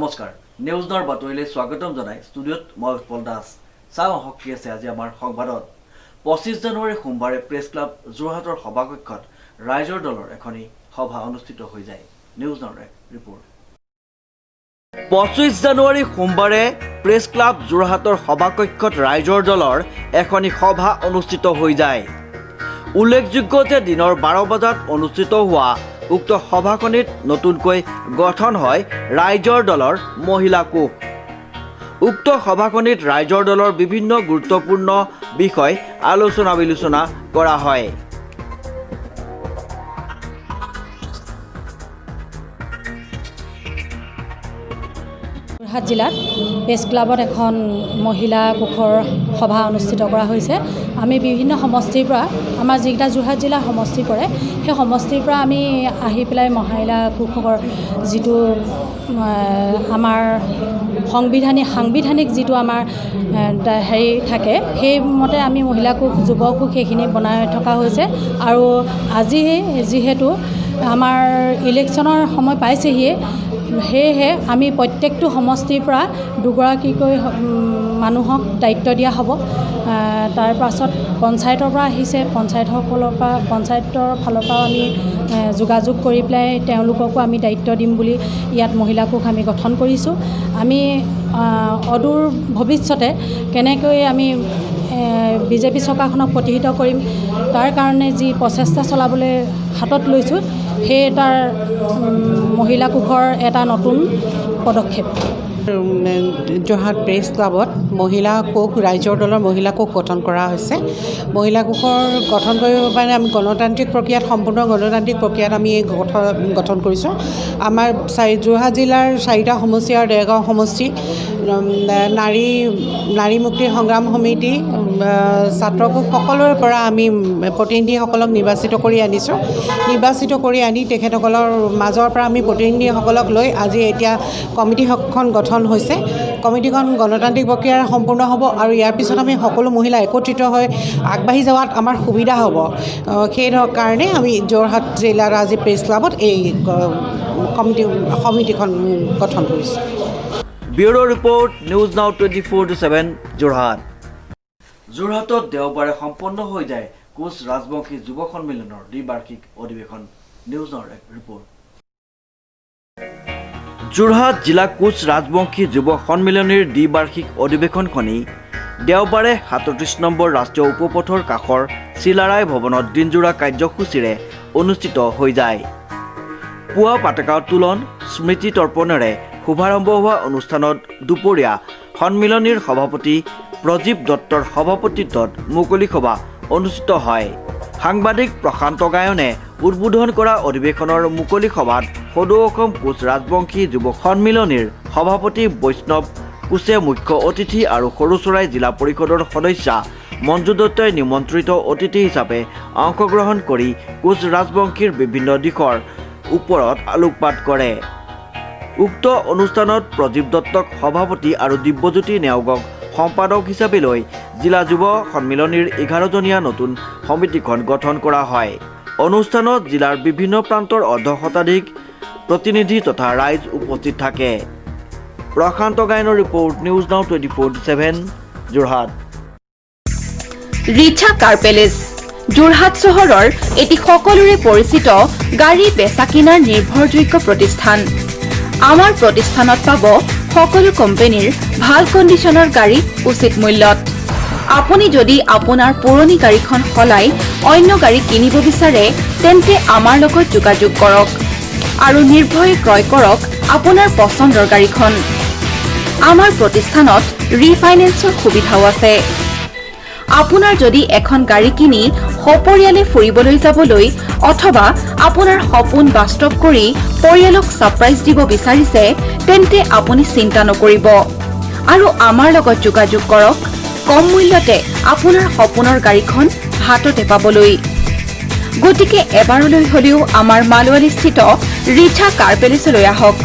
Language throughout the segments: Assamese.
নমস্কাৰ নিউজ নৰ বাতৰিলৈ স্বাগতম জনাই ষ্টুডিঅ'ত মই উৎপল দাস চাওঁ হকি আছে আজি আমাৰ সংবাদত 25 জানুৱাৰী সোমবাৰে প্ৰেছ ক্লাব যোৰহাটৰ সভাকক্ষত ৰাইজৰ দলৰ এখনি সভা অনুষ্ঠিত হৈ যায় নিউজ নৰ ৰিপৰ্ট 25 জানুৱাৰী সোমবাৰে প্ৰেছ ক্লাব যোৰহাটৰ সভাকক্ষত ৰাইজৰ দলৰ এখনি সভা অনুষ্ঠিত হৈ যায় উল্লেখযোগ্য যে দিনৰ 12 বজাত অনুষ্ঠিত হোৱা উক্ত সভাখনিত নতুনকৈ গঠন হয় ৰাইজৰ দলৰ মহিলা কোষ উক্ত সভাখনিত ৰাইজৰ দলৰ বিভিন্ন গুৰুত্বপূৰ্ণ বিষয় আলোচনা বিলোচনা কৰা হয় যোৰহাট জিলাত প্ৰেছ ক্লাবত এখন মহিলা কোষৰ সভা অনুষ্ঠিত কৰা হৈছে আমি বিভিন্ন সমষ্টিৰ পৰা আমাৰ যিটা যোৰহাট জিলা সমষ্টি পৰে সেই সমষ্টিৰ পৰা আমি আহি পেলাই মহিলা কোষৰ যিটো আমাৰ সাংবিধানিক যিটো আমাৰ হেৰি থাকে সেইমতে আমি মহিলা কোষ যুৱ কোষ সেইখিনি বনাই থকা হৈছে আৰু আজি যিহেতু আমাৰ ইলেকশ্যনৰ সময় পাইছেহিয়ে সেয়েহে আমি প্ৰত্যেকটো সমষ্টিৰ পৰা দুগৰাকীকৈ মানুহক দায়িত্ব দিয়া হ'ব তাৰ পাছত পঞ্চায়তৰ পৰা আহিছে পঞ্চায়তৰ ফালৰ পৰা আমি যোগাযোগ কৰি পেলাই তেওঁলোককো আমি দায়িত্ব দিম বুলি ইয়াত মহিলা কোষ আমি গঠন কৰিছোঁ আমি অদূৰ ভৱিষ্যতে কেনেকৈ আমি বিজেপি চৰকাৰখনক প্ৰতিহিত কৰিম তাৰ কাৰণে যি প্ৰচেষ্টা চলাবলৈ হাতত লৈছোঁ সেই তাৰ মহিলা কোষৰ এটা নতুন পদক্ষেপ যোৰহাট প্ৰেছ ক্লাবত মহিলা কোষ ৰাইজৰ দলৰ মহিলা কোষ গঠন কৰা হৈছে মহিলা কোষৰ গঠন কৰিবৰ কাৰণে আমি গণতান্ত্ৰিক প্ৰক্ৰিয়াত সম্পূৰ্ণ গণতান্ত্ৰিক প্ৰক্ৰিয়াত আমি গঠন কৰিছোঁ আমাৰ যোৰহাট জিলাৰ 4টা সমষ্টি আৰু দেৰগাঁও সমষ্টি নাৰী মুক্তিৰ সংগ্ৰাম সমিতি ছাত্ৰ কোষ সকলোৰে পৰা আমি প্ৰতিনিধিসকলক নিৰ্বাচিত কৰি আনি তেখেতসকলৰ মাজৰ পৰা আমি প্ৰতিনিধিসকলক লৈ আজি এতিয়া কমিটিখন গঠন হৈছে কমিটিখন গণতান্ত্ৰিক প্ৰক্ৰিয়াৰ সম্পূৰ্ণ হ'ব আৰু ইয়াৰ পিছত আমি সকলো মহিলা একত্ৰিত হৈ আগবাঢ়ি যোৱাত আমাৰ সুবিধা হ'ব সেই কাৰণে আমি যোৰহাট জিলাৰ আজি প্ৰেছ ক্লাবত এই সমিতিখন গঠন কৰিছোঁ ব্যুৰো ৰিপৰ্ট নিউজ নাও 24/7 যোৰহাটত দেওবাৰে সম্পন্ন হৈ যায় কোচ ৰাজবংশী যুৱ সন্মিলনৰ দ্বিবাৰ্ষিক অধিৱেশন নিউজৰ ৰিপৰ্ট যোৰহাট জিলা কোচ ৰাজবংশী যুৱ সন্মিলনীৰ দ্বিবাৰ্ষিক অধিৱেশনখনি দেওবাৰে 37 নম্বৰ ৰাষ্ট্ৰীয় উপপথৰ কাষৰ চিলাৰাই ভৱনত দিনজোৰা কাৰ্যসূচীৰে অনুষ্ঠিত হৈ যায় পুৱা পতাকা উত্তোলন স্মৃতি তৰ্পণেৰে শুভাৰম্ভ হোৱা অনুষ্ঠানত দুপৰীয়া সন্মিলনীৰ সভাপতি প্ৰজীৱ দত্তৰ সভাপতিত্বত মুকলি সভা অনুষ্ঠিত হয় সাংবাদিক প্ৰশান্ত গায়নে উদ্বোধন কৰা অধিৱেশনৰ মুকলি সভাত সদৌ অসম কোচ ৰাজবংশী যুৱ সন্মিলনীৰ সভাপতি বৈষ্ণৱ কোচে মুখ্য অতিথি আৰু সৰুচৰাই জিলা পৰিষদৰ সদস্যা মঞ্জু দত্তই নিমন্ত্ৰিত অতিথি হিচাপে অংশগ্ৰহণ কৰি কোচ ৰাজবংশীৰ বিভিন্ন দিশৰ ওপৰত আলোকপাত কৰে উক্ত অনুষ্ঠানত প্ৰজীৱ দত্তক সভাপতি আৰু দিব্যজ্যোতি নেওগক সম্পাদক হিচাপে লৈ জিলা যুৱ সন্মিলনীৰ 11জনীয়া নতুন সমিতিখন গঠন কৰা হয় অনুষ্ঠানত জিলাৰ বিভিন্ন প্ৰান্তৰ অৰ্ধশতাধিক প্ৰতিনিধি তথা ৰাইজ উপস্থিত থাকে প্ৰশান্ত গায়নৰ report news now 24/7 Jorhat Richa car palace Jorhat চহৰৰ এটি সকলোৰে পৰিচিত গাড়ী বেচা কিনাৰ নিৰ্ভৰযোগ্য প্ৰতিষ্ঠান আমাৰ প্ৰতিষ্ঠানত পাব সকলো কোম্পানীৰ ভাল কণ্ডিশ্যনৰ গাড়ী উচিত মূল্যত আপুনি যদি আপোনাৰ পুৰণি গাড়ীখন সলাই অন্য গাড়ী কিনিব বিচাৰে তেন্তে আমাৰ লগত যোগাযোগ কৰক আৰু নিৰ্ভয়ে ক্ৰয় কৰক আপোনাৰ পছন্দৰ গাড়ীখন আমাৰ প্ৰতিষ্ঠানত ৰিফাইনেন্সৰ সুবিধাও আছে আপোনাৰ যদি এখন গাড়ী কিনি সপৰিয়ালে ফুৰিবলৈ যাবলৈ অথবা আপোনাৰ সপোন বাস্তৱ কৰি পৰিয়ালক সাৰপ্ৰাইজ দিব বিচাৰিছে তেন্তে আপুনি চিন্তা নকৰিব আৰু আমাৰ লগত যোগাযোগ কৰক কম মূল্যতে আপোনাৰ সপোনৰ গাড়ীখন হাততে পাবলৈ গতিকে এবাৰলৈ হলেও আমাৰ মালৱালীস্থিত ৰিচা কাৰ পেলেচলৈ আহক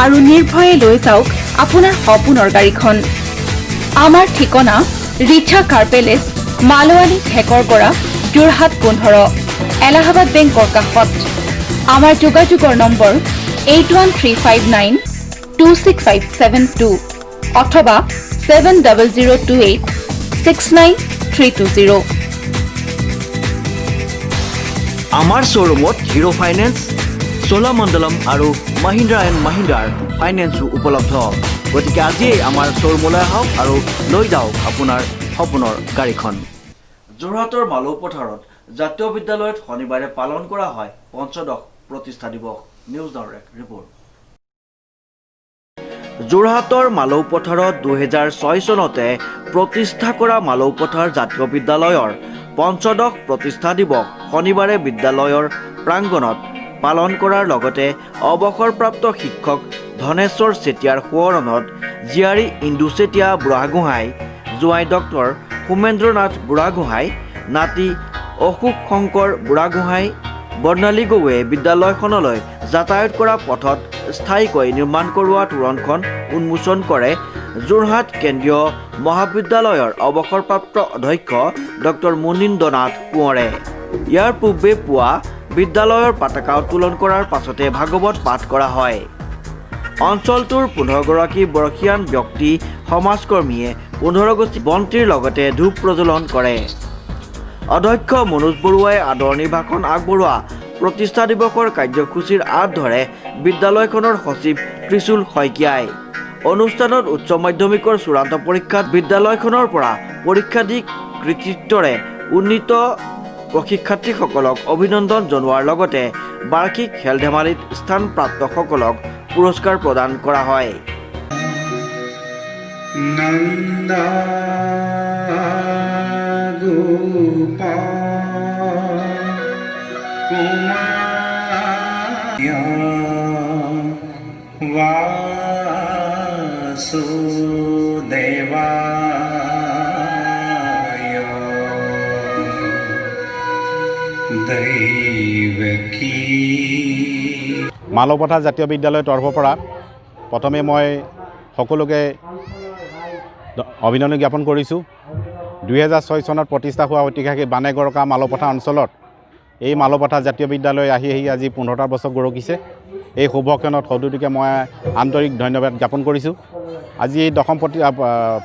আৰু নিৰ্ভয়ে লৈ যাওক আপোনাৰ সপোনৰ গাড়ীখন আমাৰ ঠিকনা ৰিচা কাৰ পেলেচ মালৱালী ঠেকৰগড়া যোৰহাট 15 এলাহাবাদ বেংকৰ কাষত আমাৰ যোগাযোগৰ নম্বৰ 813592 26572 অথবা 7008 69320। আমাৰ শ্ব'ৰুমত হিৰো ফাইনেন্স, চোলামণ্ডলম আৰু মহিন্দ্ৰা এণ্ড মহিন্দ্ৰাৰ ফাইনেন্সো উপলব্ধ। গতিকে আজিয়েই আমাৰ শ্ব'ৰুমলৈ আহক আৰু লৈ যাওক আপোনাৰ সপোনৰ গাড়ীখন। যোৰহাটৰ মালৌ পথাৰত জাতীয় বিদ্যালয়ত শনিবাৰে পালন কৰা হয় পঞ্চদশ প্ৰতিষ্ঠা দিৱস। News direct report. যোৰহাটৰ মালৌ পথাৰত 2006 চনতে প্ৰতিষ্ঠা কৰা মালৌ পথাৰ জাতীয় বিদ্যালয়ৰ পঞ্চদশ প্ৰতিষ্ঠা দিৱস শনিবাৰে বিদ্যালয়ৰ প্ৰাংগণত পালন কৰাৰ লগতে অৱসৰপ্ৰাপ্ত শিক্ষক ধনেশ্বৰ চেতিয়াৰ সোঁৱৰণত জীয়াৰী ইন্দু চেতিয়া বুঢ়াগোহাঁই, জোঁৱাই ডক্টৰ সোমেন্দ্ৰনাথ বুঢ়াগোহাঁই, নাতি অশোক শংকৰ বুঢ়াগোহাঁই, বৰ্ণালী গগৈয়ে বিদ্যালয়খনলৈ যাতায়াত কৰা পথত স্থায়ীকৈ নিৰ্মাণ কৰোৱা তোৰণখন উন্মোচন কৰে যোৰহাট কেন্দ্ৰীয় মহাবিদ্যালয়ৰ অৱসৰপ্ৰাপ্ত অধ্যক্ষ ডক্টৰ মুনীন্দ্ৰনাথ কোঁৱৰে। ইয়াৰ পূৰ্বে পুৱা বিদ্যালয়ৰ পতাকা উত্তোলন কৰাৰ পাছতে ভাগৱত পাঠ কৰা হয়। অঞ্চলটোৰ 15গৰাকী বয়সীয়ান ব্যক্তি সমাজকৰ্মীয়ে 15 গছি বন্তিৰ লগতে ধূপ প্ৰজ্বলন কৰে। অধ্যক্ষ মনোজ বৰুৱাই আদৰণি ভাষণ আগবঢ়োৱা প্ৰতিষ্ঠা দিৱসৰ কাৰ্যসূচীৰ আঁত ধৰে বিদ্যালয়খনৰ সচিব ত্ৰিশুল শইকীয়াই। অনুষ্ঠানত উচ্চ মাধ্যমিকৰ চূড়ান্ত পৰীক্ষাত বিদ্যালয়খনৰ পৰা পৰীক্ষা দি কৃতিত্বৰে উন্নীত প্ৰশিক্ষাৰ্থীসকলক অভিনন্দন জনোৱাৰ লগতে বাৰ্ষিক খেল ধেমালিত স্থানপ্ৰাপ্তসকলক পুৰস্কাৰ প্ৰদান কৰা হয়। নন্দা মালৌ পথাৰ জাতীয় বিদ্যালয়ৰ তৰফৰ পৰা প্ৰথমে মই সকলোকে অভিনন্দন জ্ঞাপন কৰিছোঁ। 2006 চনত প্ৰতিষ্ঠা হোৱা ঐতিহাসিক বানেগৰকা মালৌ পথাৰ অঞ্চলত এই মালৌ পথাৰ জাতীয় বিদ্যালয় আহি আজি 15টা বছৰ গৰকিছে। এই শুভক্ষণত সদুটিকে মই আন্তৰিক ধন্যবাদ জ্ঞাপন কৰিছোঁ। আজি এই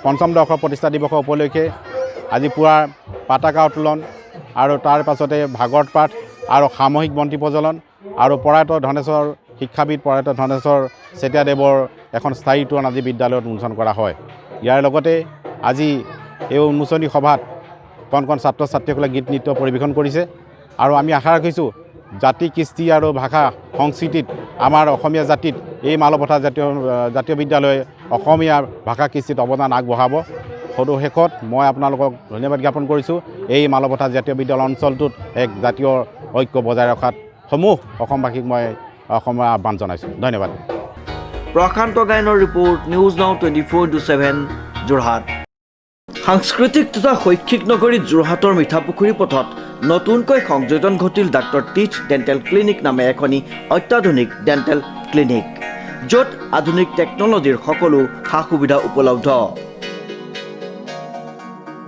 পঞ্চম দশৰ প্ৰতিষ্ঠা দিৱসৰ উপলক্ষে আজি পুৱা পতাকা উত্তোলন আৰু তাৰ পাছতে ভাগৱত পাঠ আৰু সামূহিক বন্তি প্ৰজ্বলন আৰু প্ৰয়াত ধনেশ্বৰ শিক্ষাবিদ প্ৰয়াত ধনেশ্বৰ চেতিয়াদেৱৰ এখন স্থায়ী তোৰণ আজি বিদ্যালয়ত উন্মোচন কৰা হয়। ইয়াৰ লগতে আজি এই উন্মোচনী সভাত কণ ছাত্ৰ ছাত্ৰীসকলে গীত নৃত্য পৰিৱেশন কৰিছে আৰু আমি আশা ৰাখিছোঁ জাতি কৃষ্টি আৰু ভাষা সংস্কৃতিত আমাৰ অসমীয়া জাতিত এই মালৌ পথাৰ জাতীয় বিদ্যালয়ে অসমীয়া ভাষা কৃষ্টিত অৱদান আগবঢ়াব। সদৌ শেষত মই আপোনালোকক ধন্যবাদ জ্ঞাপন কৰিছোঁ। এই মালৌ পথাৰ জাতীয় বিদ্যালয় অঞ্চলটোত এক জাতীয় ঐক্য বজাই ৰখাত সমূহ অসমবাসীক মই অসমৰ আহ্বান জনাইছোঁ। ধন্যবাদ। প্ৰশান্ত গায়নৰ ৰিপৰ্ট, নিউজ নাও 24/7 যোৰহাট। সাংস্কৃতিক তথা শৈক্ষিক নগৰী যোৰহাটৰ মিঠাপুখুৰী পথত নতুনকৈ সংযোজন ঘটিল ডাক্তৰ টিচ ডেণ্টেল ক্লিনিক নামে এখনি অত্যাধুনিক ডেণ্টেল ক্লিনিক, য'ত আধুনিক টেকন'লজিৰ সকলো সা সুবিধা উপলব্ধ।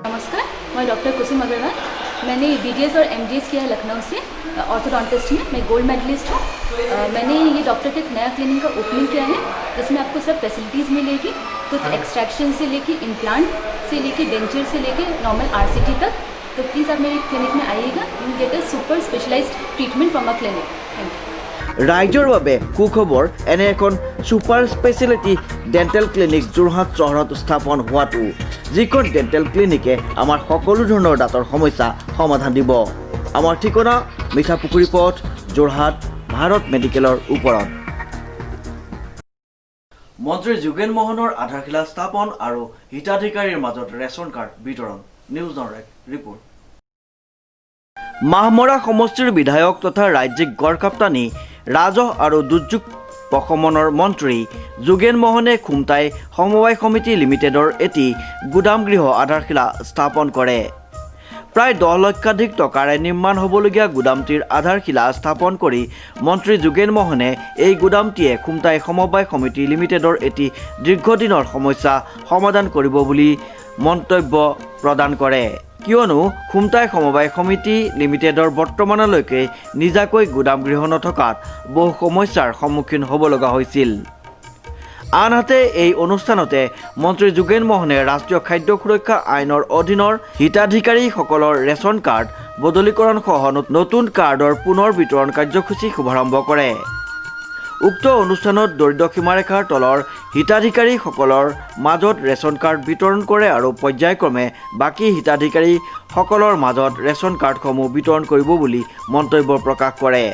नमस्कार, मैं डॉक्टर कुसुम अग्रवाल। मैंने BDS और MDS किया है लखनऊ से, ऑर्थोडोंटिस्ट में। मैं गोल्ड मेडलिस्ट हूँ। मैंने ये डॉक्टर का एक नया क्लिनिक का ओपनिंग किया है, जिसमें आपको सब फैसिलिटीज़ मिलेगी, कुछ एक्सट्रैक्शन से लेके इम्प्लांट से लेके डेंचर से लेके नॉर्मल RCT तक। तो प्लीज़ आप मेरे क्लिनिक में आइएगा, you get a super specialised treatment from a clinic. Thank you. ৰাইজৰ বাবে সুখবৰ, এনে এখন super speciality dental clinic Jorhat চহৰত স্থাপন হোৱাটো, যিখন ডেণ্টেল ক্লিনিকে আমাৰ সকলো ধৰণৰ দাঁতৰ সমস্যা সমাধান দিব। আমাৰ ঠিকনা মিঠাপুখুৰী পথ, যোৰহাট, ভাৰত মেডিকেলৰ ওপৰত। মন্ত্ৰী যোগেন মোহনৰ আধাৰশিলা স্থাপন আৰু হিতাধিকাৰীৰ মাজত ৰেচন কাৰ্ড বিতৰণ। News direct report. মাহমৰা সমষ্টিৰ বিধায়ক তথা ৰাজ্যিক গড়কাপ্তানী ৰাজহ আৰু দুৰ্যোগ প্ৰশমনৰ মন্ত্ৰী যোগেন মোহনে খুমটাই সমবায় সমিতি লিমিটেডৰ এটি গুদামগৃহ আধাৰশিলা স্থাপন কৰে। প্ৰায় 10 লক্ষাধিক টকাৰে নিৰ্মাণ হ'বলগীয়া গুদামটিৰ আধাৰশিলা স্থাপন কৰি মন্ত্ৰী যোগেন মোহনে এই গুদামটিয়ে খুমটাই সমবায় সমিতি লিমিটেডৰ এটি দীৰ্ঘদিনৰ সমস্যা সমাধান কৰিব বুলি মন্তব্য প্ৰদান কৰে। কিয়নো খুমটাই সমবায় সমিতি লিমিটেডৰ বৰ্তমানলৈকে নিজাকৈ গুদামগৃহ নথকাত বহু সমস্যাৰ সন্মুখীন হ'ব লগা হৈছিল। আনহাতে এই অনুষ্ঠানতে মন্ত্ৰী যোগেন মোহনে ৰাষ্ট্ৰীয় খাদ্য সুৰক্ষা আইনৰ অধীনৰ হিতাধিকাৰীসকলৰ ৰেচন কাৰ্ড বদলীকৰণ সহ নতুন কাৰ্ডৰ পুনৰ বিতৰণ কাৰ্যসূচী শুভাৰম্ভ কৰে। উক্ত অনুষ্ঠানত দৰিদ্ৰ সীমাৰেখাৰ তলৰ হিতাধিকাৰীসকলৰ মাজত ৰেচন কাৰ্ড বিতৰণ কৰে আৰু পৰ্যায়ক্ৰমে বাকী হিতাধিকাৰীসকলৰ মাজত ৰেচন কাৰ্ডসমূহ বিতৰণ কৰিব বুলি মন্তব্য প্ৰকাশ কৰে।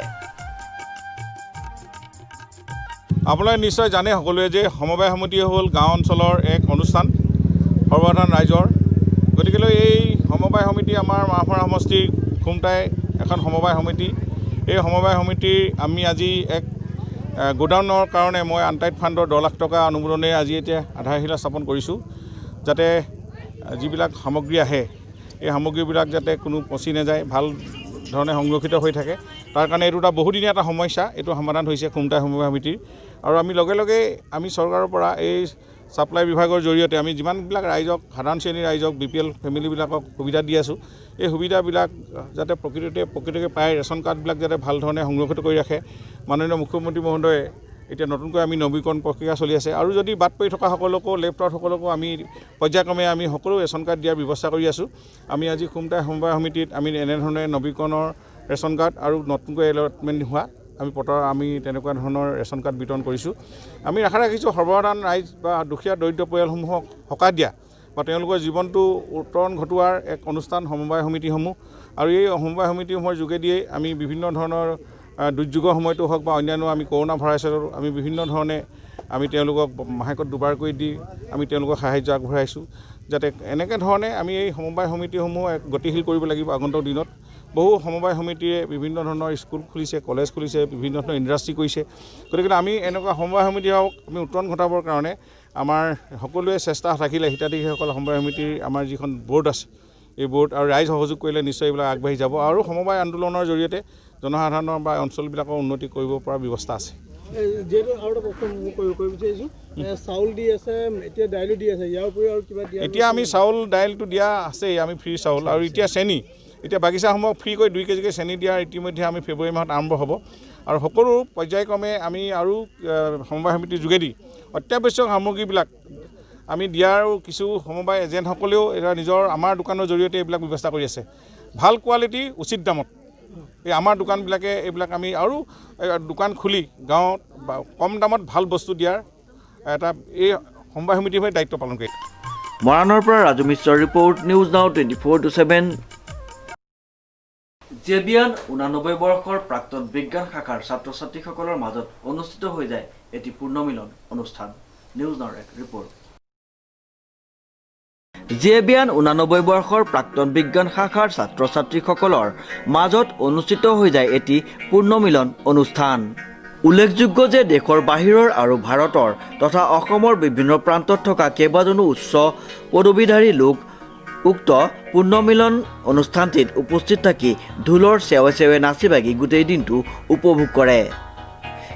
আপোনালোকে নিশ্চয় জানে সকলোৱে যে সমবায় সমিতি হ'ল গাঁও অঞ্চলৰ এক অনুষ্ঠান সৰ্বসাধাৰণ ৰাইজৰ। গতিকেলৈ এই সমবায় সমিতি আমাৰ মাহফৰা সমষ্টিৰ খুমটাই এখন সমবায় সমিতি। এই সমবায় সমিতিৰ আমি আজি এক গোডাউনৰ কাৰণে মই আনটাইড ফাণ্ডৰ 10 লাখ টকা অনুমোদনেৰে আজি এতিয়া আধাৰশিলা স্থাপন কৰিছোঁ, যাতে যিবিলাক সামগ্ৰী আহে এই সামগ্ৰীবিলাক যাতে কোনো পচি নাযায়, ভাল ধৰণে সংৰক্ষিত হৈ থাকে। তাৰ কাৰণে এইটো এটা বহুদিনীয়া এটা সমস্যা, এইটো সমাধান হৈছে খুমটাই সমবায় সমিতিৰ। আৰু আমি লগে লগে আমি চৰকাৰৰ পৰা এই ছাপ্লাই বিভাগৰ জৰিয়তে আমি যিমানবিলাক ৰাইজক, সাধাৰণ শ্ৰেণীৰ ৰাইজক, BPL ফেমিলিবিলাকক সুবিধা দি আছোঁ, এই সুবিধাবিলাক যাতে প্ৰকৃততে পায়, ৰেচন কাৰ্ডবিলাক যাতে ভাল ধৰণে সংৰক্ষিত কৰি ৰাখে। মাননীয় মুখ্যমন্ত্ৰী মহোদয়ে এতিয়া নতুনকৈ আমি নৱীকৰণ প্ৰক্ৰিয়া চলি আছে, আৰু যদি বাদ পৰি থকা সকলকো, লেফ্ট আউট সকলকো আমি পৰ্যায়ক্ৰমে আমি সকলো ৰেচন কাৰ্ড দিয়াৰ ব্যৱস্থা কৰি আছোঁ। আমি আজি খুমটাই সমবায় সমিতিত আমি এনেধৰণে নৱীকৰণৰ ৰেচন কাৰ্ড আৰু নতুনকৈ এলটমেণ্ট হোৱা আমি তেনেকুৱা ধৰণৰ ৰেচন কাৰ্ড বিতৰণ কৰিছোঁ। আমি আশা ৰাখিছোঁ সৰ্বসাধাৰণ ৰাইজ বা দুখীয়া দৰিদ্ৰ পৰিয়ালসমূহক সকাহ দিয়া বা তেওঁলোকৰ জীৱনটো উত্তৰণ ঘটোৱাৰ এক অনুষ্ঠান সমবায় সমিতিসমূহ। আৰু এই সমবায় সমিতিসমূহৰ যোগেদিয়ে আমি বিভিন্ন ধৰণৰ দুৰ্যোগৰ সময়তো হওক বা অন্যান্য আমি কৰোণা ভাইৰাছৰ আমি বিভিন্ন ধৰণে আমি তেওঁলোকক মাহেকত দুবাৰকৈ দি আমি তেওঁলোকক সাহায্য আগবঢ়াইছোঁ। যাতে এনেকৈ ধৰণে আমি এই সমবায় সমিতিসমূহ গতিশীল কৰিব লাগিব আগন্তুক দিনত। বহু সমবায় সমিতিয়ে বিভিন্ন ধৰণৰ স্কুল খুলিছে, কলেজ খুলিছে, বিভিন্ন ধৰণৰ ইণ্ডাষ্ট্ৰি কৰিছে। গতিকে আমি এনেকুৱা সমবায় সমিতি হওক আমি উত্তৰণ ঘটাবৰ কাৰণে আমাৰ সকলোৱে চেষ্টা থাকিলে হিতাধিকাৰীসকল সমবায় সমিতিৰ আমাৰ যিখন বৰ্ড আছে, এই বৰ্ড আৰু ৰাইজ সহযোগ কৰিলে নিশ্চয় এইবিলাক আগবাঢ়ি যাব আৰু সমবায় আন্দোলনৰ জৰিয়তে জনসাধাৰণৰ বা অঞ্চলবিলাকৰ উন্নতি কৰিব পৰা ব্যৱস্থা আছে। যিহেতু আৰু এটা প্ৰশ্ন কৰিব বিচাৰিছোঁ, চাউল দি আছে, এতিয়া দাইলো দি আছে, ইয়াৰ উপৰিও আৰু কিবা দিয়া? এতিয়া আমি চাউল দাইলটো দিয়া আছেই, আমি ফ্ৰী চাউল, আৰু এতিয়া চেনি, এতিয়া বাগিচাসমূহক ফ্ৰীকৈ 2 কেজিকৈ চেনি দিয়াৰ ইতিমধ্যে আমি ফেব্ৰুৱাৰী মাহত আৰম্ভ হ'ব। আৰু সকলো পৰ্যায়ক্ৰমে আমি আৰু সমবায় সমিতিৰ যোগেদি অত্যাৱশ্যক সামগ্ৰীবিলাক আমি দিয়াৰো কিছু সমবায় এজেণ্টসকলেও এতিয়া নিজৰ আমাৰ দোকানৰ জৰিয়তে এইবিলাক ব্যৱস্থা কৰি আছে। ভাল কোৱালিটি উচিত দামত এই আমাৰ দোকানবিলাকে এইবিলাক আমি আৰু দোকান খুলি গাঁৱত বা কম দামত ভাল বস্তু দিয়াৰ এটা এই সমবায় সমিতিৰ হৈ দায়িত্ব পালন কৰে। মৰাণৰ পৰা ৰাজু মিশ্ৰৰ ৰিপৰ্ট, নিউজ নাও 24/7। জেবিয়ান 89 বৰ্ষৰ প্ৰাক্তন বিজ্ঞান শাখাৰ ছাত্ৰ ছাত্ৰীসকলৰ মাজত অনুষ্ঠিত হৈ যায় এটি পূৰ্ণমিলন অনুষ্ঠান। নিউজ নাওৰ এক ৰিপৰ্ট। জেবিয়ান 89 বৰ্ষৰ প্ৰাক্তন বিজ্ঞান শাখাৰ ছাত্ৰ ছাত্ৰীসকলৰ মাজত অনুষ্ঠিত হৈ যায় এটি পূৰ্ণমিলন অনুষ্ঠান। উল্লেখযোগ্য যে দেশৰ বাহিৰৰ আৰু ভাৰতৰ তথা অসমৰ বিভিন্ন প্ৰান্তত থকা কেইবাজনো উচ্চ পদবীধাৰী লোক উক্ত পূৰ্ণমিলন অনুষ্ঠানটিত উপস্থিত থাকি ঢোলৰ চেৱে চেৱে নাচি বাগি গোটেই দিনটো উপভোগ কৰে।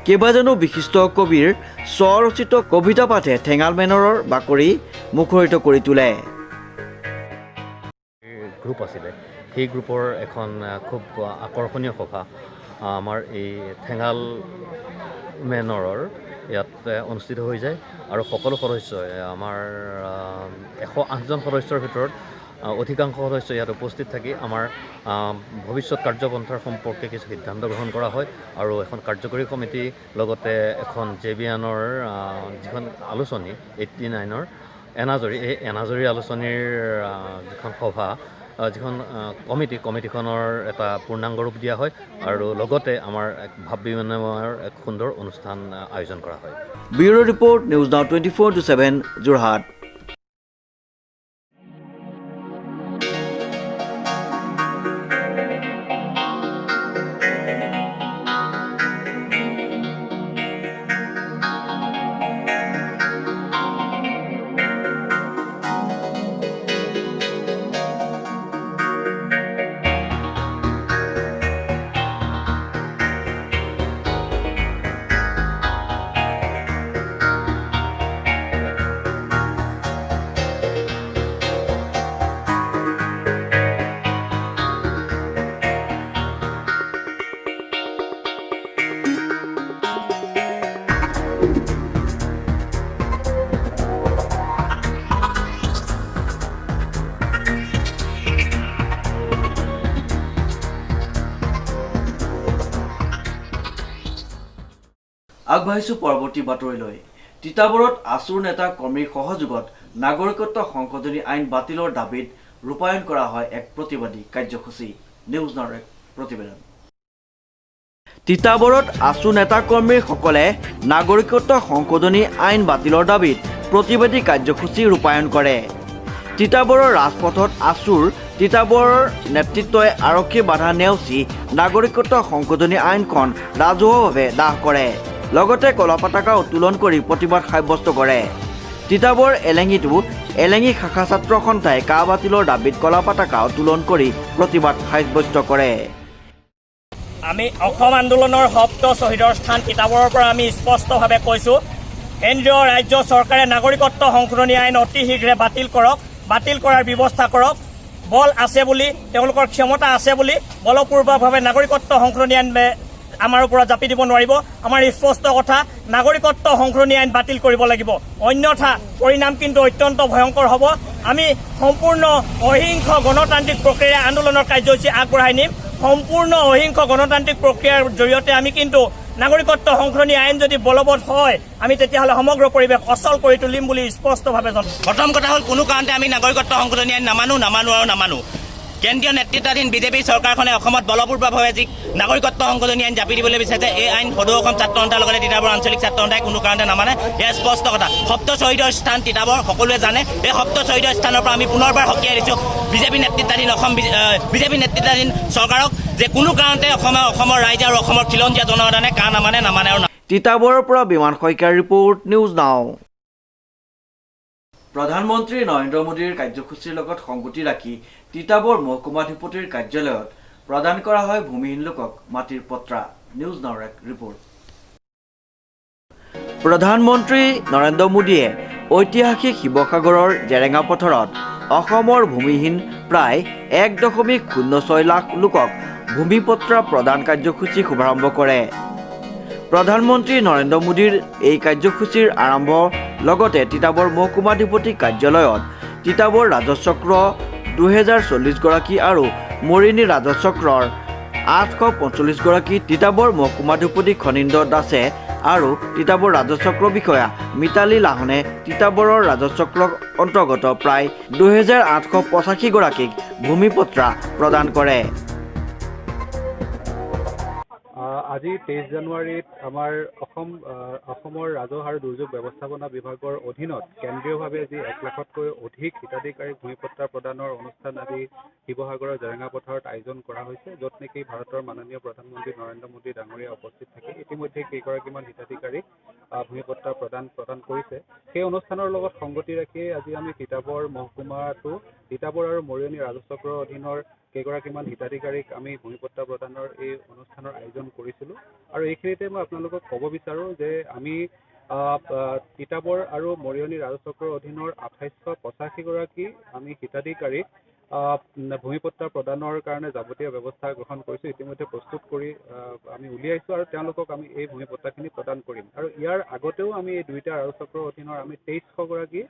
কেইবাজনো বিশিষ্ট কবিৰ স্বৰচিত কবিতা পাঠে ঠেঙাল মেনৰৰ বাকৰি মুখৰিত কৰি তোলে। গ্ৰুপ আছিলে, সেই গ্ৰুপৰ এখন খুব আকৰ্ষণীয় সভা আমাৰ এই ঠেঙাল মেনৰৰ ইয়াত অনুষ্ঠিত হৈ যায়। আৰু সকলো সদস্যই আমাৰ 108জন সদস্যৰ ভিতৰত অধিকাংশ সদস্য ইয়াত উপস্থিত থাকি আমাৰ ভৱিষ্যত কাৰ্যপন্থাৰ সম্পৰ্কে কিছু সিদ্ধান্ত গ্ৰহণ কৰা হয়। আৰু এখন কাৰ্যকৰী কমিটি লগতে এখন জেবিয়ানৰ যিখন আলোচনী 89ৰ এনাজৰী, এই এনাজৰী আলোচনীৰ যিখন সভা, যিখন কমিটিখনৰ এটা পূৰ্ণাংগ ৰূপ দিয়া হয় আৰু লগতে আমাৰ এক ভাৱ বিনিময়ৰ এক সুন্দৰ অনুষ্ঠান আয়োজন কৰা হয়। Bureau report, news now 24/7 Jorhat. আগবাঢ়িছোঁ পৰৱৰ্তী বাতৰিলৈ। তিতাবৰত আছুৰ নেতা কৰ্মীৰ সহযোগত নাগৰিকত্ব সংশোধনী আইন বাতিলৰ দাবীত ৰূপায়ণ কৰা হয় এক প্ৰতিবাদী কাৰ্যসূচী। নিউজ নাওৰ এক প্ৰতিবেদন। তিতাবৰত আছু নেতা কৰ্মীসকলে নাগৰিকত্ব সংশোধনী আইন বাতিলৰ দাবীত প্ৰতিবাদী কাৰ্যসূচী ৰূপায়ণ কৰে। তিতাবৰৰ ৰাজপথত আছুৰ তিতাবৰৰ নেতৃত্বই আৰক্ষী বাধা নেওচি নাগৰিকত্ব সংশোধনী আইনখন ৰাজহুৱাভাৱে দাহ কৰে। লগতে কলা পতাকা উত্তোলন কৰি প্ৰতিবাদ সাব্যস্ত কৰে। তিতাবৰ এলেঙি শাখা ছাত্ৰ সন্থাই কা বাতিলৰ দাবীত কলা পতাকা উত্তোলন কৰি প্ৰতিবাদ সাব্যস্ত কৰে। আমি অসম আন্দোলনৰ সপ্ত শ্বহীদৰ স্থান তিতাবৰৰ পৰা আমি স্পষ্টভাৱে কৈছোঁ, কেন্দ্ৰীয় ৰাজ্য চৰকাৰে নাগৰিকত্ব সংশোধনী আইন অতি শীঘ্ৰে বাতিল কৰক, বাতিল কৰাৰ ব্যৱস্থা কৰক। বল আছে বুলি, তেওঁলোকৰ ক্ষমতা আছে বুলি বলপূৰ্বকভাৱে নাগৰিকত্ব সংশোধনী আইন আমাৰ ওপৰত জাপি দিব নোৱাৰিব। আমাৰ স্পষ্ট কথা, নাগৰিকত্ব সংশোধনী আইন বাতিল কৰিব লাগিব, অন্যথা পৰিণাম কিন্তু অত্যন্ত ভয়ংকৰ হ'ব। আমি সম্পূৰ্ণ অহিংস গণতান্ত্ৰিক প্ৰক্ৰিয়াৰে আন্দোলনৰ কাৰ্যসূচী আগবঢ়াই নিম। সম্পূৰ্ণ অহিংস গণতান্ত্ৰিক প্ৰক্ৰিয়াৰ জৰিয়তে আমি কিন্তু নাগৰিকত্ব সংশোধনী আইন যদি বলবৎ হয়, আমি তেতিয়াহ'লে সমগ্ৰ পৰিৱেশ অচল কৰি তুলিম বুলি স্পষ্টভাৱে জনাওঁ। প্ৰথম কথা হ'ল, কোনো কাৰণতে আমি নাগৰিকত্ব সংশোধনী আইন নামানো। কেন্দ্ৰীয় নেতৃত্বাধীন বিজেপি চৰকাৰখনে অসমত বলপূৰ্বকভাৱে যি নাগৰিকত্ব সংশোধনী আইন জাপি দিবলৈ বিচাৰিছে, এই আইন সদৌ অসম ছাত্ৰ সন্থাৰ লগতে তিতাবৰ আঞ্চলিক ছাত্ৰ সন্থাই কোনো কাৰণতে নামানে। এয়া স্পষ্ট কথা। সপ্ত শ্বহীদৰ স্থান তিতাবৰ, সকলোৱে জানে। এই সপ্ত শ্বহীদৰ স্থানৰ পৰা আমি পুনৰবাৰ সকীয়াই দিছোঁ বিজেপি নেতৃত্বাধীন চৰকাৰক যে কোনো কাৰণতে অসমৰ ৰাইজ আৰু অসমৰ খিলঞ্জীয়া জনসাধাৰণে কা নামানে আৰু তিতাবৰৰ পৰা বিমান শইকীয়াৰ ৰিপৰ্ট, নিউজ নাও। প্ৰধানমন্ত্ৰী নৰেন্দ্ৰ মোদীৰ কাৰ্যসূচীৰ লগত সংগতি ৰাখি তিতাবৰ মহকুমাধিপতিৰ কাৰ্যালয়ত প্ৰদান কৰা হয় ভূমিহীন লোকক মাটিৰ পট্টা। নিউজ নাওৰ এক ৰিপৰ্ট। প্ৰধানমন্ত্ৰী নৰেন্দ্ৰ মোদীয়ে ঐতিহাসিক শিৱসাগৰৰ জেৰেঙা পথাৰত অসমৰ ভূমিহীন প্ৰায় 1.06 লাখ লোকক ভূমিপট্টা প্ৰদান কাৰ্যসূচী শুভাৰম্ভ কৰে। প্ৰধানমন্ত্ৰী নৰেন্দ্ৰ মোদীৰ এই কাৰ্যসূচীৰ আৰম্ভ লগতে তিতাবৰ মহকুমাধিপতি কাৰ্যালয়ত তিতাবৰ ৰাজচক্ৰ 2040 গৰাকী আৰু মৰিনী ৰাজচক্ৰৰ 845 গৰাকী, তিতাবৰ মহকুমাধিপতি খনীন্দ্ৰ দাসে আৰু তিতাবৰ ৰাজচক্ৰ বিষয়া মিতালী লাহনে তিতাবৰৰ ৰাজচক্ৰৰ অন্তৰ্গত প্ৰায় 2885 গৰাকীক ভূমিপট্টা প্ৰদান কৰে। আজি 23 জানুৱাৰীত আমাৰ অসমৰ ৰাজহ আৰু দুৰ্যোগ ব্যৱস্থাপনা বিভাগৰ অধীনত কেন্দ্ৰীয়ভাৱে যি 1 লাখতকৈ অধিক হিতাধিকাৰীক ভূমিপট্টা প্ৰদানৰ অনুষ্ঠান আজি শিৱসাগৰৰ জেৰেঙা পথাৰত আয়োজন কৰা হৈছে, য'ত নেকি ভাৰতৰ মাননীয় প্ৰধানমন্ত্ৰী নৰেন্দ্ৰ মোদী ডাঙৰীয়া উপস্থিত থাকি ইতিমধ্যে কেইগৰাকীমান হিতাধিকাৰীক ভূমিপট্টা প্ৰদান কৰিছে। সেই অনুষ্ঠানৰ লগত সংগতি ৰাখি আজি আমি তিতাবৰ মহকুমাটো তিতাবৰ আৰু মৰিয়নি ৰাজচক্ৰৰ অধীনৰ কেইগৰাকীমান হিতাধিকাৰীক আমি ভূমিপট্টা প্ৰদানৰ এই অনুষ্ঠানৰ আয়োজন কৰিছিলোঁ। আৰু এইখিনিতে মই আপোনালোকক ক'ব বিচাৰোঁ যে আমি তিতাবৰ আৰু মৰিয়নি ৰাজচক্ৰৰ অধীনৰ 2885 গৰাকী আমি হিতাধিকাৰীক ভূমিপট্টা প্ৰদানৰ কাৰণে যাৱতীয় ব্যৱস্থা গ্ৰহণ কৰিছোঁ, ইতিমধ্যে প্ৰস্তুত কৰি আমি উলিয়াইছোঁ আৰু তেওঁলোকক আমি এই ভূমিপট্টাখিনি প্ৰদান কৰিম। আৰু ইয়াৰ আগতেও আমি এই দুইটা ৰাজচক্ৰৰ অধীনৰ আমি 2300 গৰাকী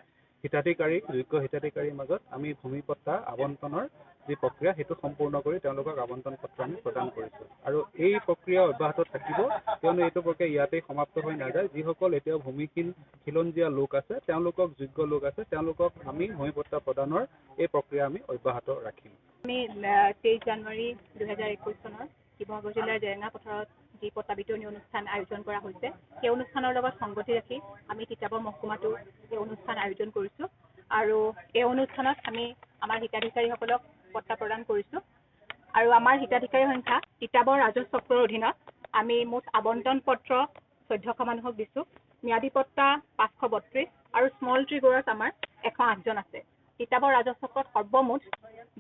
হিতাধিকাৰীক, যোগ্য হিতাধিকাৰীৰ মাজত আমি ভূমিপট্টা আবণ্টনৰ যি প্ৰক্ৰিয়া সেইটো সম্পূৰ্ণ কৰি তেওঁলোকক আবণ্টন পত্ৰ আমি প্ৰদান কৰিছোঁ। আৰু এই প্ৰক্ৰিয়া অব্যাহত থাকিব, কিয়নো এইটো প্ৰক্ৰিয়া ইয়াতেই সমাপ্ত হৈ নাযায়। যিসকল এতিয়াও ভূমিহীন খিলঞ্জীয়া লোক আছে, তেওঁলোকক যোগ্য লোক আছে, তেওঁলোকক আমি ভূমিপট্টা প্ৰদানৰ এই প্ৰক্ৰিয়া আমি অব্যাহত ৰাখিম। আমি 23 জানুৱাৰী 2021 চনৰ শিৱসাগৰ জিলাৰ জেৰেঙা পথাৰত যি পট্টা বিতৰণী অনুষ্ঠান আয়োজন কৰা হৈছে, সেই অনুষ্ঠানৰ লগত সংগতি ৰাখি আমি তিতাবৰ মহকুমাটো এই অনুষ্ঠান আয়োজন কৰিছোঁ। আৰু এই অনুষ্ঠানত আমি আমাৰ হিতাধিকাৰীসকলক পট্টা প্ৰদান কৰিছোঁ। আৰু আমাৰ হিতাধিকাৰীৰ সংখ্যা তিতাবৰ ৰাজচক্ৰৰ অধীনত আমি মুঠ আবণ্টন পত্ৰ 1400 মানুহক দিছোঁ। ম্যাদী পট্টা 532 আৰু স্মল ট্ৰি গৰাত আমাৰ 108 জন আছে। তিতাবৰ ৰাজচক্ৰত সৰ্বমুঠ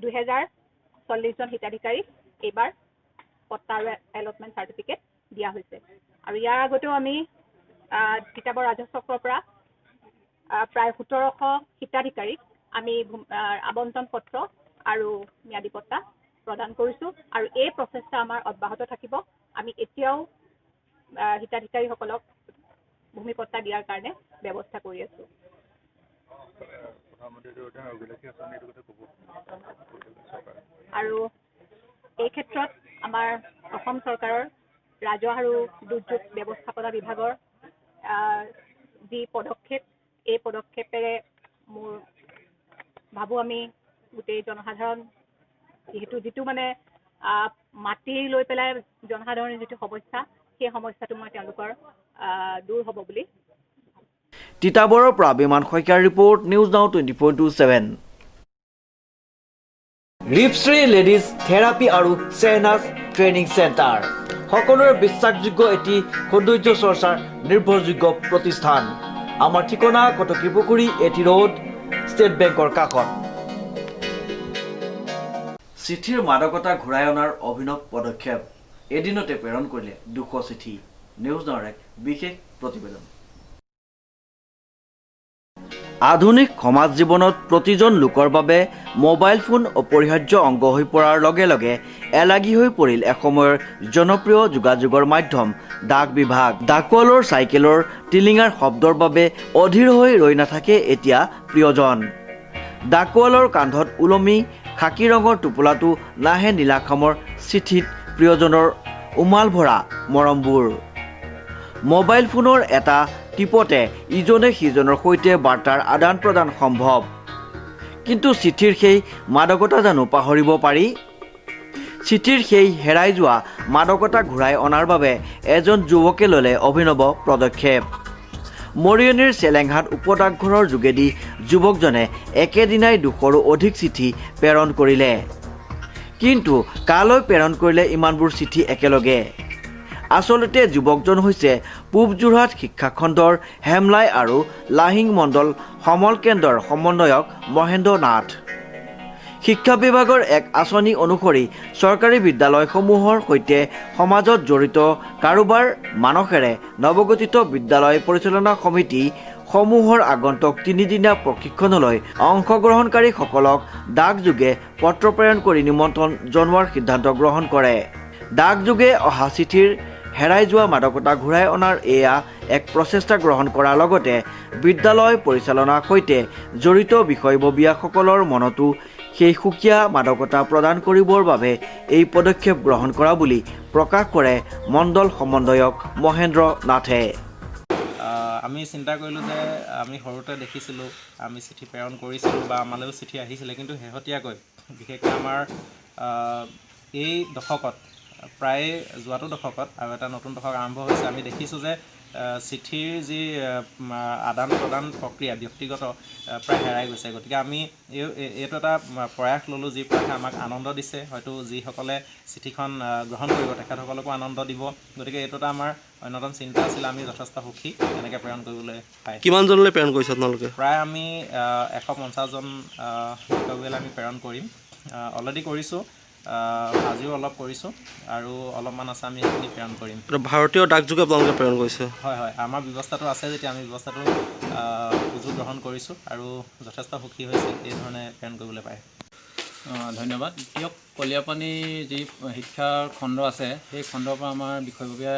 2040 জন হিতাধিকাৰীক এইবাৰ পট্টা আৰু এলটমেণ্ট চাৰ্টিফিকেট দিয়া হৈছে। আৰু ইয়াৰ আগতেও আমি তিতাবৰ ৰাজচক্ৰৰ পৰা প্ৰায় 1700 হিতাধিকাৰীক আমি আবণ্টন পত্ৰ আৰু ম্যাদী পট্টা প্ৰদান কৰিছোঁ। আৰু এই প্ৰচেষ্টা আমাৰ অব্যাহত থাকিব। আমি এতিয়াও হিতাধিকাৰীসকলক ভূমিপট্টা দিয়াৰ কাৰণে ব্যৱস্থা কৰি আছোঁ। আৰু এই ক্ষেত্ৰত আমাৰ অসম চৰকাৰৰ ৰাজহ আৰু দুৰ্যোগ ব্যৱস্থাপনা বিভাগৰ যি পদক্ষেপ এই পদক্ষেপেৰে মোৰ ভাবোঁ আমি গোটেই জনসাধাৰণ যিটো মানে মাটি লৈ পেলাই জনসাধাৰণৰ যিটো সমস্যা সেই সমস্যাটো মই তেওঁলোকৰ দূৰ হ'ব বুলি তিতাবৰৰ পৰা বিমান শইকীয়াৰ report news now 24/7 ৰিপশ্ৰী ladies therapy আৰু চেহনাজ ট্ৰেইনিং চেণ্টাৰ সকলোৰে বিশ্বাসযোগ্য এটি সৌন্দৰ্য চৰ্চাৰ নিৰ্ভৰযোগ্য প্ৰতিষ্ঠান আমাৰ ঠিকনা কটকী পুখুৰী এটি ৰোড ষ্টেট বেংকৰ কাষত চিঠিৰ মাদকতা ঘূৰাই অনাৰ অভিনৱ পদক্ষেপ এদিনতে প্ৰেৰণ কৰিলে 200 চিঠি নিউজ নাওৰ এক বিশেষ প্ৰতিবেদন আধুনিক সমাজ জীৱনত প্ৰতিজন লোকৰ বাবে মোবাইল ফোন অপৰিহাৰ্য অংগ হৈ পৰাৰ লগে লগে এলাগী হৈ পৰিল এসময়ৰ জনপ্ৰিয় যোগাযোগৰ মাধ্যম ডাক বিভাগ ডাকোৱালৰ চাইকেলৰ টিলিঙাৰ শব্দৰ বাবে অধীৰ হৈ ৰৈ নাথাকে এতিয়া প্ৰিয়জন ডাকোৱালৰ কান্ধত ওলমি খাকী ৰঙৰ টোপোলাটো নাহে নীলাখামৰ চিঠিত প্ৰিয়জনৰ উমাল ভৰা মৰমবোৰ মোবাইল ফোনৰ এটা টিপতে ইজনে সিজনৰ সৈতে বাৰ্তাৰ আদান প্ৰদান সম্ভৱ কিন্তু চিঠিৰ সেই মাদকতা জানো পাহৰিব পাৰি চিঠিৰ সেই হেৰাই যোৱা মাদকতা ঘূৰাই অনাৰ বাবে এজন যুৱকে ল'লে অভিনৱ পদক্ষেপ মৰিয়নিৰ চেলেংহাট উপডাকঘৰৰ যোগেদি যুৱকজনে একেদিনাই 200ৰো অধিক চিঠি প্ৰেৰণ কৰিলে কিন্তু কালৈ প্ৰেৰণ কৰিলে ইমানবোৰ চিঠি একেলগে আচলতে যুৱকজন হৈছে পূব যোৰহাট শিক্ষাখণ্ডৰ হেমলাই আৰু লাহিং মণ্ডল সমল কেন্দ্ৰৰ সমন্বয়ক মহেন্দ্ৰ নাথ শিক্ষা বিভাগৰ এক আঁচনি অনুসৰি চৰকাৰী বিদ্যালয়সমূহৰ সৈতে সমাজত জড়িত কাৰোবাৰ মানসেৰে নৱগঠিত বিদ্যালয় পৰিচালনা সমিতি সমূহৰ আগন্তুক 3দিনীয়া প্ৰশিক্ষণলৈ অংশগ্ৰহণকাৰীসকলক ডাকযোগে পত্ৰ প্ৰেৰণ কৰি নিমন্ত্ৰণ জনোৱাৰ সিদ্ধান্ত গ্ৰহণ কৰে ডাকযোগে অহা চিঠিৰ হেৰাই যোৱা মাদকতা ঘূৰাই অনাৰ এয়া এক প্ৰচেষ্টা গ্ৰহণ কৰাৰ লগতে বিদ্যালয় পৰিচালনাৰ সৈতে জড়িত বিষয়ববীয়াসকলৰ মনতো সেই সুকীয়া মাদকতা প্ৰদান কৰিবৰ বাবে এই পদক্ষেপ গ্ৰহণ কৰা বুলি প্ৰকাশ কৰে মণ্ডল সমন্বয়ক মহেন্দ্ৰ নাথে আমি চিন্তা কৰিলোঁ যে আমি সৰুতে দেখিছিলোঁ আমি চিঠি প্ৰেৰণ কৰিছিলোঁ বা আমালৈও চিঠি আহিছিলে কিন্তু শেহতীয়াকৈ বিশেষকৈ আমাৰ এই দশকত প্ৰায় যোৱাটো দশকত আৰু এটা নতুন দশক আৰম্ভ হৈছে আমি দেখিছোঁ যে চিঠিৰ যি আদান প্ৰদান প্ৰক্ৰিয়া ব্যক্তিগত প্ৰায় হেৰাই গৈছে গতিকে আমি এইটো এটা প্ৰয়াস ল'লোঁ যি প্ৰয়াসে আমাক আনন্দ দিছে হয়তো যিসকলে চিঠিখন গ্ৰহণ কৰিব তেখেতসকলকো আনন্দ দিব গতিকে এইটো এটা আমাৰ অন্যতম চিন্তা আছিল আমি যথেষ্ট সুখী এনেকৈ প্ৰেৰণ কৰিবলৈ পাই কিমানজনলৈ প্ৰেৰণ কৰিছে আপোনালোকে প্ৰায় আমি 150জন শিক্ষকসকলে আমি প্ৰেৰণ কৰিম অলৰেডি কৰিছোঁ আজিও অলপ কৰিছোঁ আৰু অলপমান আছে আমি সেইখিনি প্ৰেৰণ কৰিম ভাৰতীয় ডাকযোগে আপোনালোকে প্ৰেৰণ কৰিছে হয় হয় আমাৰ ব্যৱস্থাটো আছে যেতিয়া আমি ব্যৱস্থাটো সুযোগ গ্ৰহণ কৰিছোঁ আৰু যথেষ্ট সুখী হৈছে এই ধৰণে প্ৰেৰণ কৰিবলৈ পায় ধন্যবাদ দিয়ক কলিয়াপানী যি শিক্ষাৰ খণ্ড আছে সেই খণ্ডৰ পৰা আমাৰ বিষয়ববীয়া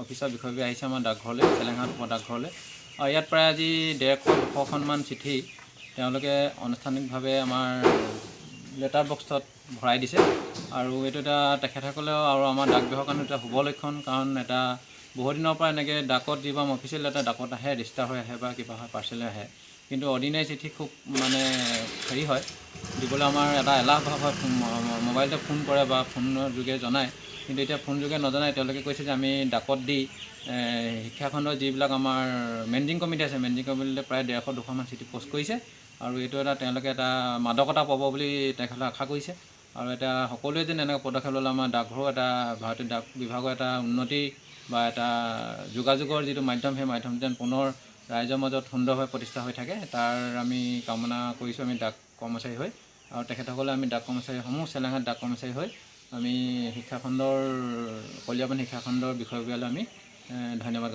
অফিচৰ বিষয়ববীয়া আহিছে আমাৰ ডাকঘৰলৈ চেলেংহাট উপডাকঘৰলৈ আৰু ইয়াত প্ৰায় আজি 150-200খনমান চিঠি তেওঁলোকে আনুষ্ঠানিকভাৱে আমাৰ লেটাৰ বক্সত ভৰাই দিছে আৰু এইটো এটা তেখেতসকলেও আৰু আমাৰ ডাক বিভাগৰ কাৰণে এটা শুভ লক্ষণ কাৰণ এটা বহুদিনৰ পৰা এনেকৈ ডাকত যিবা অফিচিয়েল এটা ডাকত আহে ৰেজিষ্টাৰ হৈ আহে বা কিবা হয় পাৰ্চেলে আহে কিন্তু অৰ্ডিনাৰী চিঠি খুব মানে হেৰি হয় দিবলৈ আমাৰ এটা এলাহ ভাৱ হয় মোবাইলতে ফোন কৰে বা ফোনৰ যোগে জনায় কিন্তু এতিয়া ফোন যোগে নজনায় তেওঁলোকে কৈছে যে আমি ডাকত দি শিক্ষাখণ্ডৰ যিবিলাক আমাৰ মেনেজিং কমিটি আছে মেনেজিং কমিটিলৈ প্ৰায় 150-200মান চিঠি পষ্ট কৰিছে আৰু এইটো এটা তেওঁলোকে এটা মাদকতা পাব বুলি তেখেতে আশা কৰিছে আৰু এটা সকলোৱে যেন এনেকৈ পদক্ষেপ ল'লে আমাৰ ডাকঘৰো এটা ভাৰতীয় ডাক বিভাগৰ এটা উন্নতি বা এটা যোগাযোগৰ যিটো মাধ্যম সেই মাধ্যম যেন পুনৰ ৰাইজৰ মাজত সুন্দৰভাৱে প্ৰতিষ্ঠা হৈ থাকে তাৰ আমি কামনা কৰিছোঁ আমি ডাক কৰ্মচাৰী হৈ আৰু তেখেতসকলে আমি ডাক কৰ্মচাৰীসমূহ চেলেংহাট ডাক কৰ্মচাৰী হৈ আমি শিক্ষাখণ্ডৰ কলিয়াপানী শিক্ষাখণ্ডৰ বিষয়ববীয়ালৈ আমি ধন্যবাদ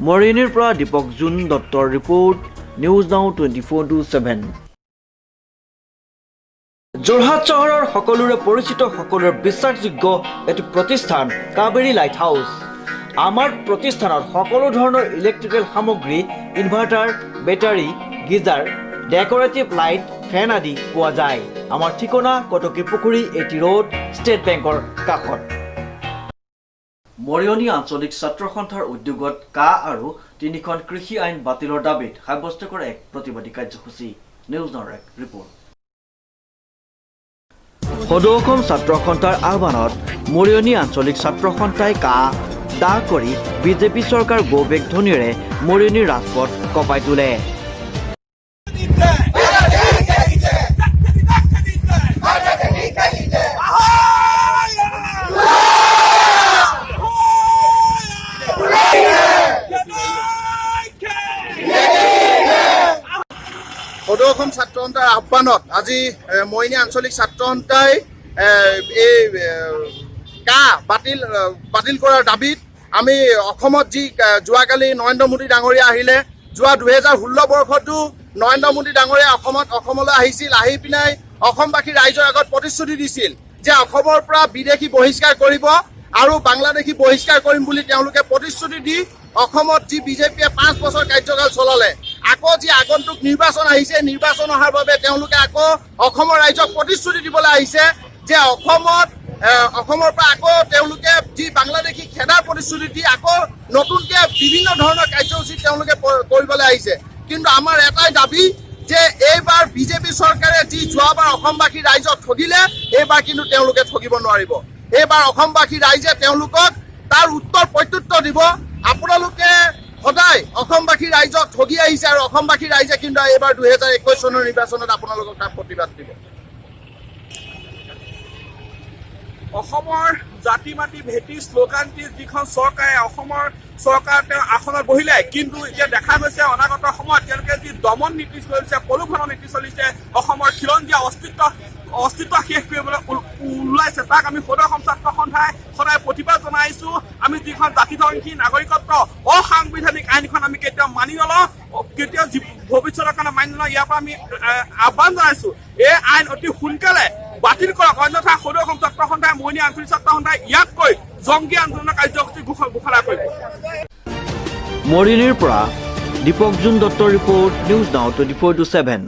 মৰিয়নিৰ পৰা দীপক জোন দত্তৰ ৰিপৰ্ট নিউজ নাও 24/7 যোৰহাট চহৰৰ সকলোৰে পৰিচিত সকলোৰে বিশ্বাসযোগ্য এটি প্ৰতিষ্ঠান কাবেৰী লাইট হাউচ আমাৰ প্ৰতিষ্ঠানত সকলো ধৰণৰ ইলেক্ট্ৰিকেল সামগ্ৰী inverter battery geyser decorative light fan আদি পোৱা যায় আমাৰ ঠিকনা কটকী পুখুৰী এটি ৰোড ষ্টেট বেংকৰ কাষত মৰিয়নি আঞ্চলিক ছাত্ৰ সন্থাৰ উদ্যোগত কা আৰু 3খন কৃষি আইন বাতিলৰ দাবীত সাব্যস্ত কৰা এক প্ৰতিবাদী কাৰ্যসূচী। নিউজ নাওৰ এক ৰিপৰ্ট। সদৌ অসম ছাত্ৰ সন্থাৰ আহ্বানত মৰিয়নি আঞ্চলিক ছাত্ৰ সন্থাই কা দা কৰি বিজেপি চৰকাৰ গো বেগ ধ্বনিৰে মৰিয়নিৰ ৰাজপথ কঁপাই তোলে। সদৌ অসম ছাত্ৰ সন্থাৰ আহ্বানত আজি মৰিয়নি আঞ্চলিক ছাত্ৰ সন্থাই এই কা বাতিল কৰাৰ দাবীত আমি অসমত যি যোৱাকালি নৰেন্দ্ৰ মোদী ডাঙৰীয়া আহিলে, যোৱা 2016 বৰ্ষতো নৰেন্দ্ৰ মোদী ডাঙৰীয়া অসমলৈ আহিছিল, আহি পিনাই অসমবাসী ৰাইজৰ আগত প্ৰতিশ্ৰুতি দিছিল যে অসমৰ পৰা বিদেশী বহিষ্কাৰ কৰিব আৰু বাংলাদেশী বহিষ্কাৰ কৰিম বুলি তেওঁলোকে প্ৰতিশ্ৰুতি দি অসমত যি বিজেপিয়ে 5 বছৰ কাৰ্যকাল চলালে, আকৌ যি আগন্তুক নিৰ্বাচন আহিছে, নিৰ্বাচন অহাৰ বাবে তেওঁলোকে আকৌ অসমৰ ৰাইজক প্ৰতিশ্ৰুতি দিবলৈ আহিছে যে অসমৰ পৰা আকৌ তেওঁলোকে যি বাংলাদেশী খেদাৰ প্ৰতিশ্ৰুতি দি আকৌ নতুনকৈ বিভিন্ন ধৰণৰ কাৰ্যসূচী তেওঁলোকে কৰিবলৈ আহিছে। কিন্তু আমাৰ এটাই দাবী যে এইবাৰ বিজেপি চৰকাৰে যি যোৱাবাৰ অসমবাসী ৰাইজক ঠগিলে, এইবাৰ কিন্তু তেওঁলোকে ঠগিব নোৱাৰিব। এইবাৰ অসমবাসী ৰাইজে তেওঁলোকক তাৰ উত্তৰ প্ৰত্যুত্তৰ দিব। আপোনালোকে সদায় অসমবাসী ৰাইজক ঠগি আহিছে আৰু অসমবাসী ৰাইজে কিন্তু এইবাৰ 2021 চনৰ নিৰ্বাচনত আপোনালোকক তাত প্ৰতিবাদ দিব। অসমৰ জাতি মাটি ভেটি শ্লোগান দি যিখন চৰকাৰে অসমৰ চৰকাৰ তেওঁ আসনত বহিলে, কিন্তু এতিয়া দেখা গৈছে অনাগত সময়ত তেওঁলোকে যি দমন নীতি চলিছে, প্ৰলোভনৰ নীতি চলিছে, অসমৰ খিলঞ্জীয়া অস্তিত্ব শেষ কৰিবলৈ ওলাইছে, তাক আমি সদৌ অসম ছাত্ৰ সন্থাই সদায় প্ৰতিবাদ জনাইছো। আমি যিখন জাতিধ্বংসী নাগৰিকত্ব অসাংবিধানিক আইনখন আমি কেতিয়াও মানি নলওঁ, কেতিয়াও ভৱিষ্যতৰ কাৰণে মানি নলওঁ। ইয়াৰ পৰা আমি আহ্বান জনাইছো এই আইন অতি সোনকালে বাতিল কৰক, অন্যথা সদৌ অসম ছাত্ৰ সন্থাই মৰিয়নি আঞ্চলিক ছাত্ৰ সন্থাই ইয়াতকৈ জংগী আন্দোলনৰ কাৰ্যসূচী ঘোষণা কৰিব। মৰিয়নিৰ পৰা দীপকজোন দত্তৰ ৰিপৰ্ট, নিউজ নাও 24/7।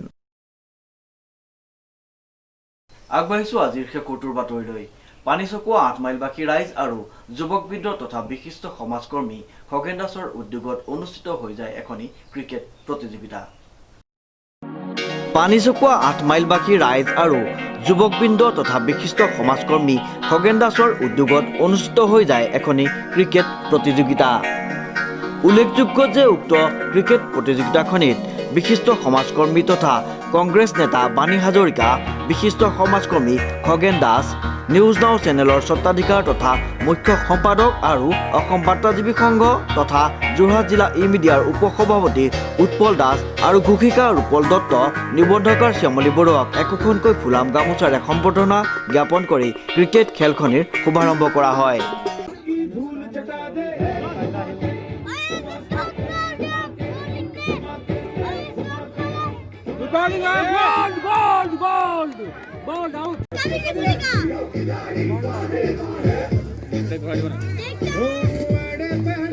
আগবাঢ়িছো আজিৰ শেষৰটোৰ বাতৰিলৈ। পানীচকুৱা 8 মাইলবাসী ৰাইজ আৰু যুৱকবৃন্দ তথা বিশিষ্ট সমাজকৰ্মী খগেন দাসৰ উদ্যোগত অনুষ্ঠিত হৈ যায় এখনি ক্ৰিকেট প্ৰতিযোগিতা। পানীচকুৱা 8 মাইলবাসী ৰাইজ আৰু যুৱকবৃন্দ তথা বিশিষ্ট সমাজকৰ্মী খগেন দাসৰ উদ্যোগত অনুষ্ঠিত হৈ যায় এখনি ক্ৰিকেট প্ৰতিযোগিতা। উল্লেখযোগ্য যে উক্ত ক্ৰিকেট প্ৰতিযোগিতাখনিত বিশিষ্ট সমাজকৰ্মী তথা কংগ্ৰেছ নেতা বাণী হাজৰিকা, বিশিষ্ট সমাজকৰ্মী খগেন দাস, নিউজ নাও চেনেলৰ স্বত্বাধিকাৰ তথা মুখ্য সম্পাদক আৰু অসম বাৰ্তাজীৱী সংঘ তথা যোৰহাট জিলা ই মিডিয়াৰ উপসভাপতি উৎপল দাস আৰু ঘোষিকা ৰূপল দত্ত, নিবন্ধকাৰ শ্যামলী বৰুৱাক একোখনকৈ ফুলাম গামোচাৰে সম্বৰ্ধনা জ্ঞাপন কৰি ক্ৰিকেট খেলখনিৰ শুভাৰম্ভ কৰা হয়।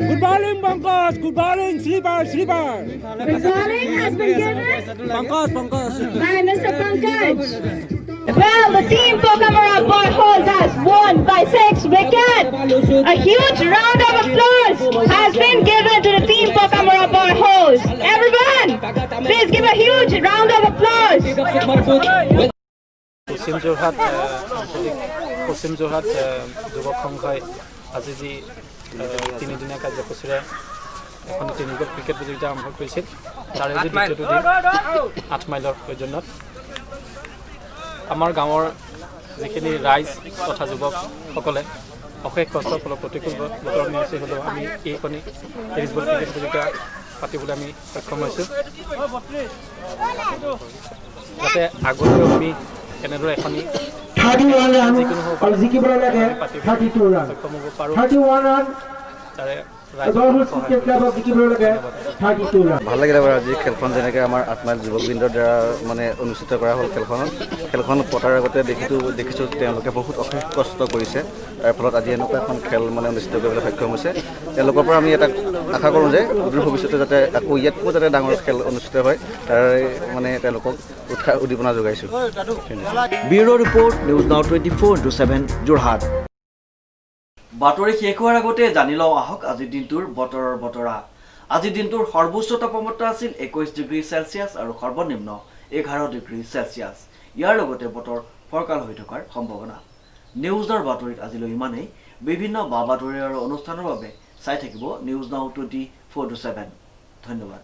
Good bowling, Pankaj. Good bowling, sleeper. The bowling has been given Pankaj. by Mr. Pankaj. Well, the team Pokamara Boy Holds has won by 6 wickets. A huge round of applause has been given to the team Pokamara Boy Holds. Everyone, please give a huge round of applause. পশ্চিম যোৰহাট যুৱক সংঘই আজি যি 3দিনীয়া কাৰ্যসূচীৰে এখন তিনিকোট ক্ৰিকেট প্ৰতিযোগিতা আৰম্ভ কৰিছিল, তাৰে আজি দ্বিতীয়টো দিন 8 মাইলৰ সৌজন্যত আমাৰ গাঁৱৰ যিখিনি ৰাইজ তথা যুৱকসকলে অশেষ কষ্টৰ ফলত প্ৰতিকূল বতৰ নেওচি হ'লেও আমি এইখনি 30 বল ক্ৰিকেট প্ৰতিযোগিতা পাতিবলৈ আমি সক্ষম হৈছোঁ, যাতে আগলৈও আমি এনেদৰে এখনি যিকোনো সক্ষম হ'ব পাৰোঁ। তাৰে ভাল লাগিলে বাৰু আজি খেলখন যেনেকৈ আমাৰ 8 মাইল যুৱকবৃন্দৰ দ্বাৰা মানে অনুষ্ঠিত কৰা হ'ল। খেলখন পতাৰ আগতে দেখিছোঁ তেওঁলোকে বহুত অশেষ কষ্ট কৰিছে, তাৰ ফলত আজি এনেকুৱা এখন খেল মানে অনুষ্ঠিত কৰিবলৈ সক্ষম হৈছে। তেওঁলোকৰ পৰা আমি এটা আশা কৰোঁ যে দূৰ ভৱিষ্যতে যাতে আকৌ ইয়াতকৈ যাতে ডাঙৰ খেল অনুষ্ঠিত হয়, তাৰ মানে তেওঁলোকক উৎসাহ উদ্দীপনা যোগাইছোঁ। Bureau' report, news now 24/7 Jorhat. বাতৰি শেষ হোৱাৰ আগতে জানি লওঁ আহক আজিৰ দিনটোৰ বতৰৰ বতৰা। আজিৰ দিনটোৰ সৰ্বোচ্চ তাপমাত্ৰা আছিল 21 ডিগ্ৰী চেলচিয়াছ আৰু সৰ্বনিম্ন 11 ডিগ্ৰী চেলচিয়াছ। ইয়াৰ লগতে বতৰ ফৰকাল হৈ থকাৰ সম্ভাৱনা। নিউজৰ বাতৰিত আজিলৈ ইমানেই। বিভিন্ন বা বাতৰি আৰু অনুষ্ঠানৰ বাবে চাই থাকিব নিউজ নাও 24/7। ধন্যবাদ।